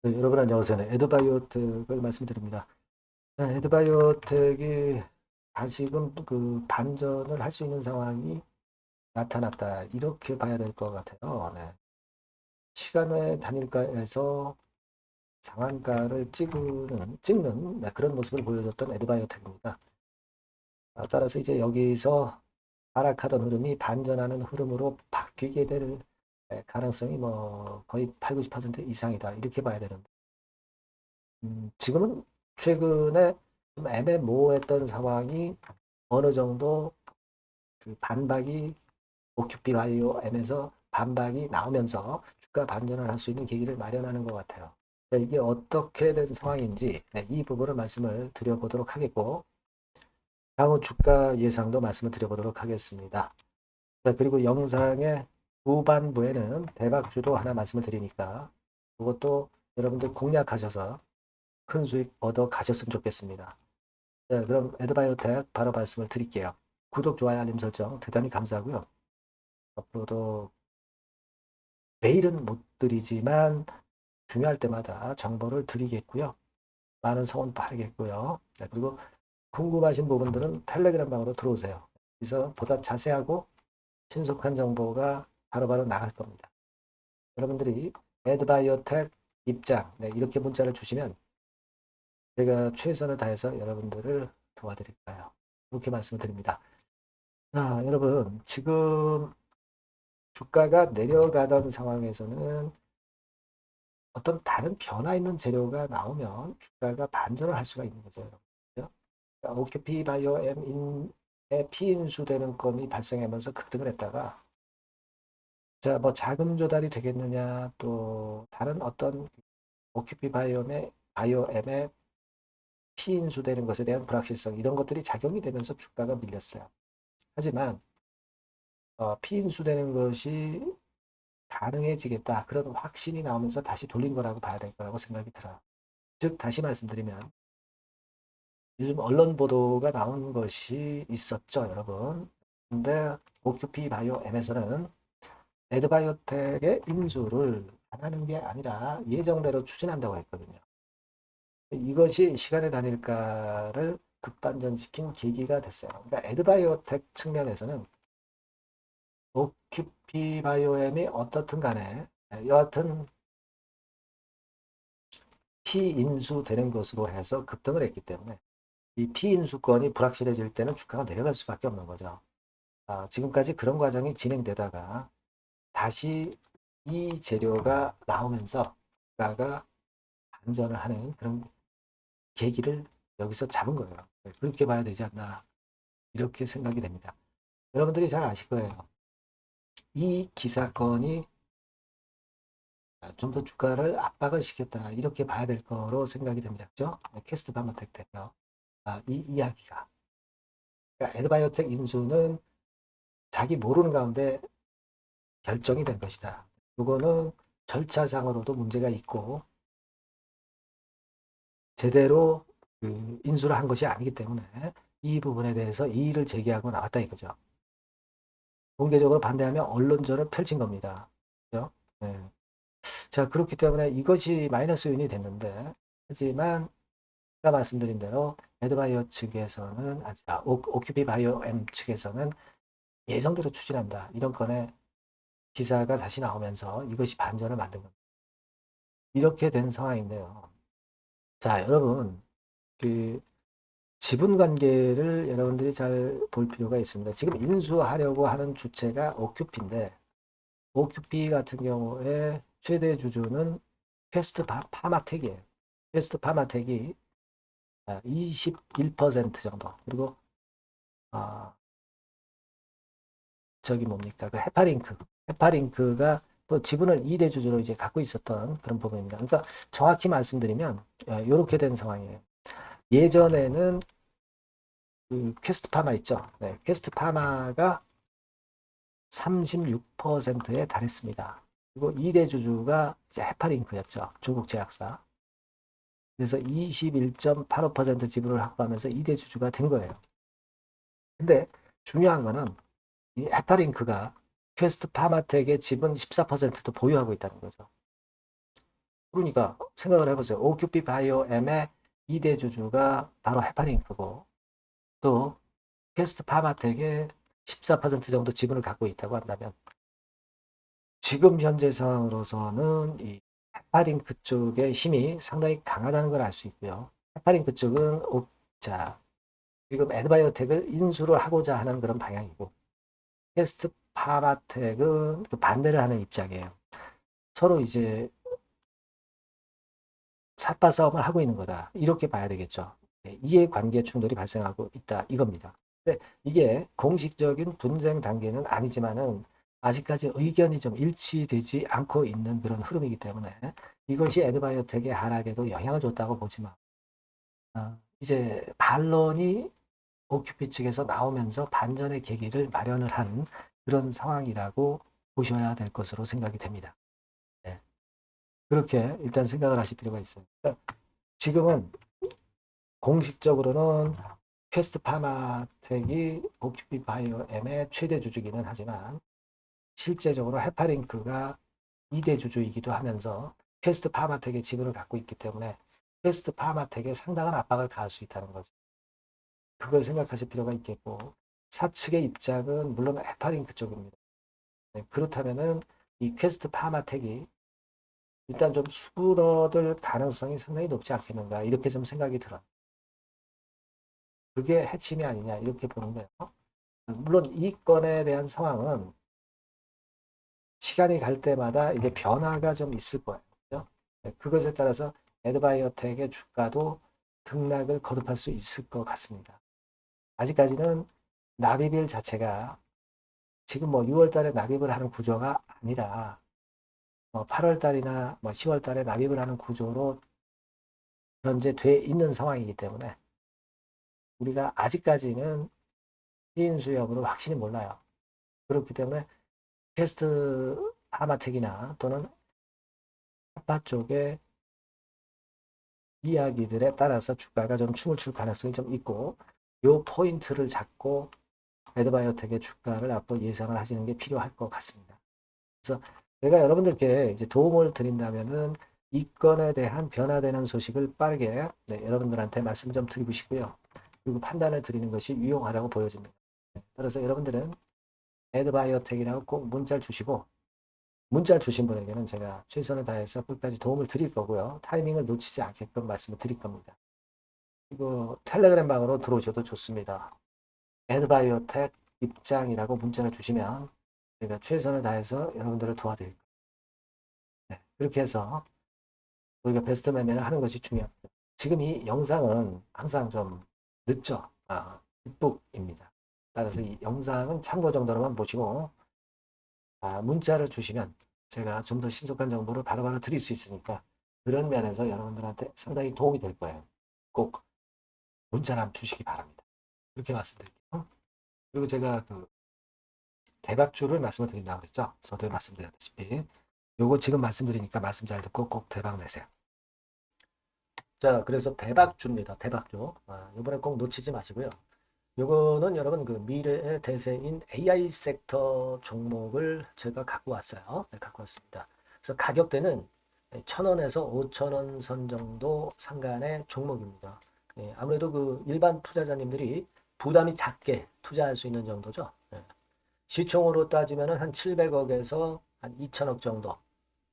네, 여러분 안녕하세요. 네, 에드바이오텍을 말씀드립니다. 네, 에드바이오텍이 다시금 그 반전을 할 수 있는 상황이 나타났다. 이렇게 봐야 될 것 같아요. 네. 시간의 단일가에서 상한가를 찍는 네, 그런 모습을 보여줬던 에드바이오텍입니다. 따라서 이제 여기서 하락하던 흐름이 반전하는 흐름으로 바뀌게 될 가능성이 뭐 거의 8, 90% 이상이다. 이렇게 봐야 되는데 지금은 최근에 좀 애매모호했던 상황이 어느 정도 그 반박이 오큐피 바이오 M에서 반박이 나오면서 주가 반전을 할 수 있는 계기를 마련하는 것 같아요. 네, 이게 어떻게 된 상황인지 네, 이 부분을 말씀을 드려보도록 하겠고 향후 주가 예상도 말씀을 드려보도록 하겠습니다. 네, 그리고 영상의 후반부에는 대박주도 하나 말씀을 드리니까 그것도 여러분들 공략하셔서 큰 수익 얻어 가셨으면 좋겠습니다. 네, 그럼 에드바이오텍 바로 말씀을 드릴게요. 구독, 좋아요, 알림 설정 대단히 감사하고요. 앞으로도 매일은 못 드리지만 중요할 때마다 정보를 드리겠고요. 많은 성원 바라겠고요. 네, 그리고 궁금하신 부분들은 텔레그램 방으로 들어오세요. 그래서 보다 자세하고 신속한 정보가 바로바로 나갈 겁니다. 여러분들이 에드바이오텍 입장 네, 이렇게 문자를 주시면 제가 최선을 다해서 여러분들을 도와드릴까요? 이렇게 말씀을 드립니다. 자, 여러분 지금 주가가 내려가던 상황에서는 어떤 다른 변화 있는 재료가 나오면 주가가 반전을 할 수가 있는 거죠. 여러분. 오큐피 바이오 M의 피인수되는 건이 발생하면서 급등을 했다가 자, 뭐 자금 조달이 되겠느냐 또 다른 어떤 오큐피 바이오 M의 피인수되는 것에 대한 불확실성 이런 것들이 작용이 되면서 주가가 밀렸어요. 하지만 피인수되는 것이 가능해지겠다. 그런 확신이 나오면서 다시 돌린 거라고 봐야 될 거라고 생각이 들어요. 즉, 다시 말씀드리면 요즘 언론 보도가 나온 것이 있었죠, 여러분. 근데 오큐피 바이오 M에서는 에드바이오텍의 인수를 안 하는 게 아니라 예정대로 추진한다고 했거든요. 이것이 시간의 단일가를 급반전시킨 계기가 됐어요. 그러니까 에드바이오텍 측면에서는 오큐피 바이오엠이 어떻든 간에 여하튼 피인수되는 것으로 해서 급등을 했기 때문에 이 피인수권이 불확실해질 때는 주가가 내려갈 수밖에 없는 거죠. 지금까지 그런 과정이 진행되다가 다시 이 재료가 나오면서 주가가 반전을 하는 그런 계기를 여기서 잡은 거예요. 그렇게 봐야 되지 않나 이렇게 생각이 됩니다. 여러분들이 잘 아실 거예요. 이 기사건이 좀 더 주가를 압박을 시켰다 이렇게 봐야 될 거로 생각이 됩니다. 그죠? 캐스트 바마텍 대표 이 이야기가 그러니까 에드바이오텍 인수는 자기 모르는 가운데 결정이 된 것이다. 이거는 절차상으로도 문제가 있고 제대로 그 인수를 한 것이 아니기 때문에 이 부분에 대해서 이의를 제기하고 나왔다 이거죠. 공개적으로 반대하며 언론전을 펼친 겁니다. 그죠? 네. 자, 그렇기 때문에 이것이 마이너스 요인이 됐는데 하지만 아까 말씀드린 대로 에드바이오 측에서는 오큐피 바이오 M 측에서는 예정대로 추진한다. 이런 건에 기사가 다시 나오면서 이것이 반전을 만든 겁니다. 이렇게 된 상황인데요. 자, 여러분, 그 지분 관계를 여러분들이 잘 볼 필요가 있습니다. 지금 인수하려고 하는 주체가 오큐피인데, 오큐피 같은 경우에 최대 주주는 퀘스트 파마텍이에요. 퀘스트 파마텍이 21% 정도. 그리고, 아, 저기 뭡니까? 그 헤파링크. 헤파링크가 또 지분을 2대 주주로 이제 갖고 있었던 그런 부분입니다. 그러니까 정확히 말씀드리면, 이렇게 된 상황이에요. 예전에는 그 퀘스트 파마 있죠. 네, 퀘스트 파마가 36%에 달했습니다. 그리고 2대 주주가 이제 해파링크였죠. 중국 제약사. 그래서 21.85% 지분을 확보하면서 2대 주주가 된 거예요. 근데 중요한 거는 이 해파링크가 퀘스트 파마텍의 지분 14%도 보유하고 있다는 거죠. 그러니까 생각을 해보세요. 오큐피 바이오엠의 2대 주주가 바로 헤파링크고 또 퀘스트 파마텍의 14% 정도 지분을 갖고 있다고 한다면 지금 현재 상황으로서는 이 헤파링크 쪽의 힘이 상당히 강하다는 걸 알 수 있고요. 헤파링크 쪽은 자, 지금 에드바이오텍을 인수를 하고자 하는 그런 방향이고 퀘스트 파마텍은 그 반대를 하는 입장이에요. 서로 이제 삿바 싸움을 하고 있는 거다. 이렇게 봐야 되겠죠. 이해관계 충돌이 발생하고 있다. 이겁니다. 근데 이게 공식적인 분쟁 단계는 아니지만은 아직까지 의견이 좀 일치되지 않고 있는 그런 흐름이기 때문에 이것이 에드바이오텍의 하락에도 영향을 줬다고 보지만 이제 반론이 오큐피 측에서 나오면서 반전의 계기를 마련을 한 그런 상황이라고 보셔야 될 것으로 생각이 됩니다. 네. 그렇게 일단 생각을 하실 필요가 있어요. 그러니까 지금은 공식적으로는 퀘스트 파마텍이 오큐피 바이오엠의 최대 주주기는 하지만 실제적으로 헤파링크가 2대 주주이기도 하면서 퀘스트 파마텍의 지분을 갖고 있기 때문에 퀘스트 파마텍에 상당한 압박을 가할 수 있다는 거죠. 그걸 생각하실 필요가 있겠고 사측의 입장은 물론 헤파링크 쪽입니다. 네, 그렇다면은 이 퀘스트 파마텍이 일단 좀 수그러들 가능성이 상당히 높지 않겠는가 이렇게 좀 생각이 들어요. 그게 핵심이 아니냐 이렇게 보는 거예요. 물론 이 건에 대한 상황은 시간이 갈 때마다 이제 변화가 좀 있을 거예요. 그죠? 네, 그것에 따라서 에드바이오텍의 주가도 등락을 거듭할 수 있을 것 같습니다. 아직까지는 납입일 자체가 지금 뭐 6월 달에 납입을 하는 구조가 아니라 8월 달이나 뭐 10월 달에 납입을 하는 구조로 현재 돼 있는 상황이기 때문에 우리가 아직까지는 피인수 여부를 확실히 몰라요. 그렇기 때문에 퀘스트 하마텍이나 또는 아파 쪽의 이야기들에 따라서 주가가 좀 춤을 출 가능성이 좀 있고 요 포인트를 잡고 에드바이오텍의 주가를 앞으로 예상을 하시는 게 필요할 것 같습니다. 그래서 제가 여러분들께 이제 도움을 드린다면은 이 건에 대한 변화되는 소식을 빠르게 여러분들한테 말씀 좀 드리고 싶고요. 그리고 판단을 드리는 것이 유용하다고 보여집니다. 따라서 여러분들은 에드바이오텍이라고 꼭 문자를 주시고 문자 주신 분에게는 제가 최선을 다해서 끝까지 도움을 드릴 거고요. 타이밍을 놓치지 않게끔 말씀을 드릴 겁니다. 그리고 텔레그램 방으로 들어오셔도 좋습니다. 에드바이오텍 입장이라고 문자를 주시면 제가 최선을 다해서 여러분들을 도와드릴 거예요. 네, 그렇게 해서 우리가 베스트 매매를 하는 것이 중요합니다. 지금 이 영상은 항상 좀 늦죠. 뒷북입니다. 따라서 이 영상은 참고 정도로만 보시고 문자를 주시면 제가 좀 더 신속한 정보를 바로바로 드릴 수 있으니까 그런 면에서 여러분들한테 상당히 도움이 될 거예요. 꼭 문자를 한번 주시기 바랍니다. 그렇게 말씀드릴게요. 그리고 제가 그 대박주를 말씀을 드린다고 그랬죠. 저도 말씀드렸다시피 요거 지금 말씀드리니까 말씀 잘 듣고 꼭 대박 내세요. 자, 그래서 대박주입니다. 대박주. 이번에 꼭 놓치지 마시고요. 요거는 여러분 그 미래의 대세인 AI 섹터 종목을 제가 갖고 왔어요. 네, 갖고 왔습니다. 그래서 가격대는 1,000원에서 5,000원 선 정도 상간의 종목입니다. 네, 아무래도 그 일반 투자자님들이 부담이 작게 투자할 수 있는 정도죠. 네. 시총으로 따지면 한 700억에서 한 2천억 정도.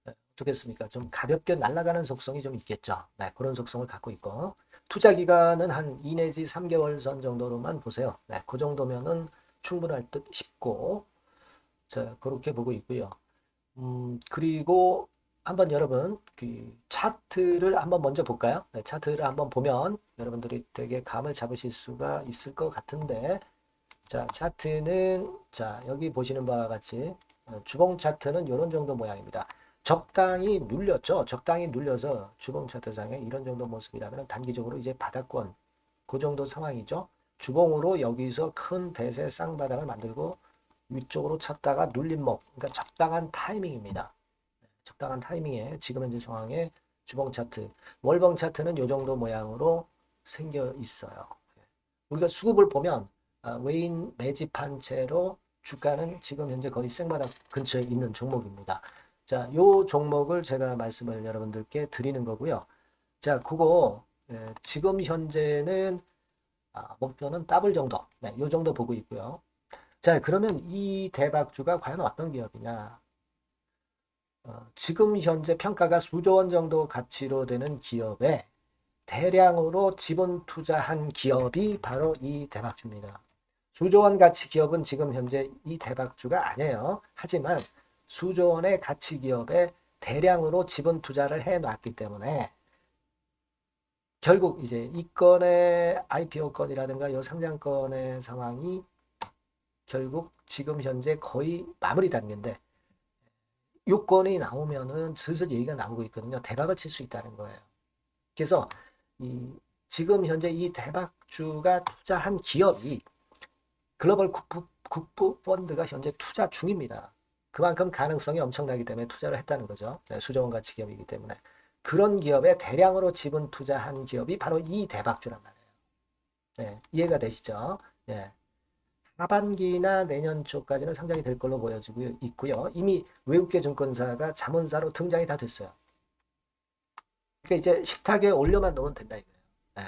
네, 어떻겠습니까? 좀 가볍게 날아가는 속성이 좀 있겠죠. 네, 그런 속성을 갖고 있고 투자 기간은 한 2 내지 3개월 선 정도로만 보세요. 네, 그 정도면은 충분할 듯 싶고 자, 그렇게 보고 있고요. 그리고 한번 여러분 그 차트를 한번 먼저 볼까요? 네, 차트를 한번 보면 여러분들이 되게 감을 잡으실 수가 있을 것 같은데 자, 차트는 자, 여기 보시는 바와 같이 주봉 차트는 이런 정도 모양입니다. 적당히 눌렸죠. 적당히 눌려서 주봉 차트상에 이런 정도 모습이라면 단기적으로 이제 바닥권 그 정도 상황이죠. 주봉으로 여기서 큰 대세 쌍바닥을 만들고 위쪽으로 쳤다가 눌림목, 그러니까 적당한 타이밍입니다. 적당한 타이밍에 지금 현재 상황에 주봉 차트, 월봉 차트는 이 정도 모양으로 생겨 있어요. 우리가 수급을 보면 외인 매집한 채로 주가는 지금 현재 거의 생바닥 근처에 있는 종목입니다. 자, 요 종목을 제가 말씀을 여러분들께 드리는 거고요. 자, 그거 지금 현재는 목표는 더블 정도, 네, 요 정도 보고 있고요. 자, 그러면 이 대박주가 과연 어떤 기업이냐? 지금 현재 평가가 수조 원 정도 가치로 되는 기업에 대량으로 지분 투자한 기업이 바로 이 대박주입니다. 수조 원 가치 기업은 지금 현재 이 대박주가 아니에요. 하지만 수조 원의 가치 기업에 대량으로 지분 투자를 해 놨기 때문에 결국 이제 이 건의 IPO 건이라든가 요 상장건의 상황이 결국 지금 현재 거의 마무리 단계인데 요건이 나오면은 슬슬 얘기가 나오고 있거든요. 대박을 칠 수 있다는 거예요. 그래서 지금 현재 이 대박주가 투자한 기업이 글로벌 국부 펀드가 현재 투자 중입니다. 그만큼 가능성이 엄청나기 때문에 투자를 했다는 거죠. 네, 수조원 가치 기업이기 때문에. 그런 기업에 대량으로 지분 투자한 기업이 바로 이 대박주란 말이에요. 네, 이해가 되시죠? 네. 하반기나 내년 초까지는 상장이 될 걸로 보여지고 있고요. 이미 외국계 증권사가 자문사로 등장이 다 됐어요. 그러니까 이제 식탁에 올려만 놓으면 된다 이거예요. 네.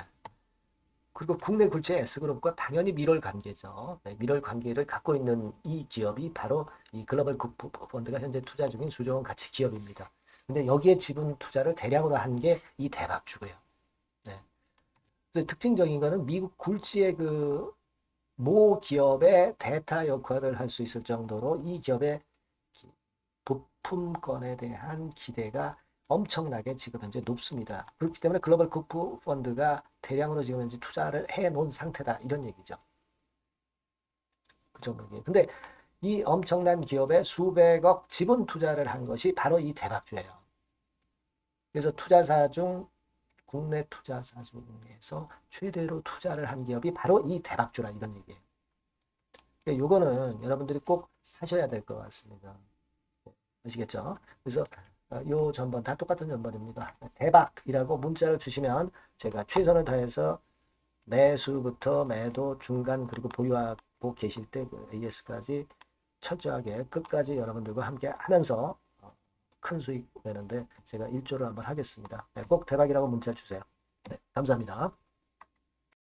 그리고 국내 굴지의 S그룹과 당연히 밀월 관계죠. 네, 밀월 관계를 갖고 있는 이 기업이 바로 이 글로벌 펀드가 현재 투자 중인 수조원 가치 기업입니다. 근데 여기에 지분 투자를 대량으로 한 게 이 대박주고요. 네. 그래서 특징적인 거는 미국 굴지의 모 기업의 대타 역할을 할 수 있을 정도로 이 기업의 부품권에 대한 기대가 엄청나게 지금 현재 높습니다. 그렇기 때문에 글로벌 국부 펀드가 대량으로 지금 현재 투자를 해 놓은 상태다. 이런 얘기죠. 그 정도예요. 근데 이 엄청난 기업에 수백억 지분 투자를 한 것이 바로 이 대박주예요. 그래서 투자사 중 국내 투자사 중에서 최대로 투자를 한 기업이 바로 이 대박주라 이런 얘기예요. 그러니까 요거는 여러분들이 꼭 하셔야 될 것 같습니다. 아시겠죠? 그래서 요 전번 다 똑같은 전번입니다. 대박이라고 문자를 주시면 제가 최선을 다해서 매수부터 매도, 중간 그리고 보유하고 계실 때 AS까지 철저하게 끝까지 여러분들과 함께 하면서 큰 수익 내는데 제가 일조를 한번 하겠습니다. 꼭 대박이라고 문자 주세요. 네, 감사합니다.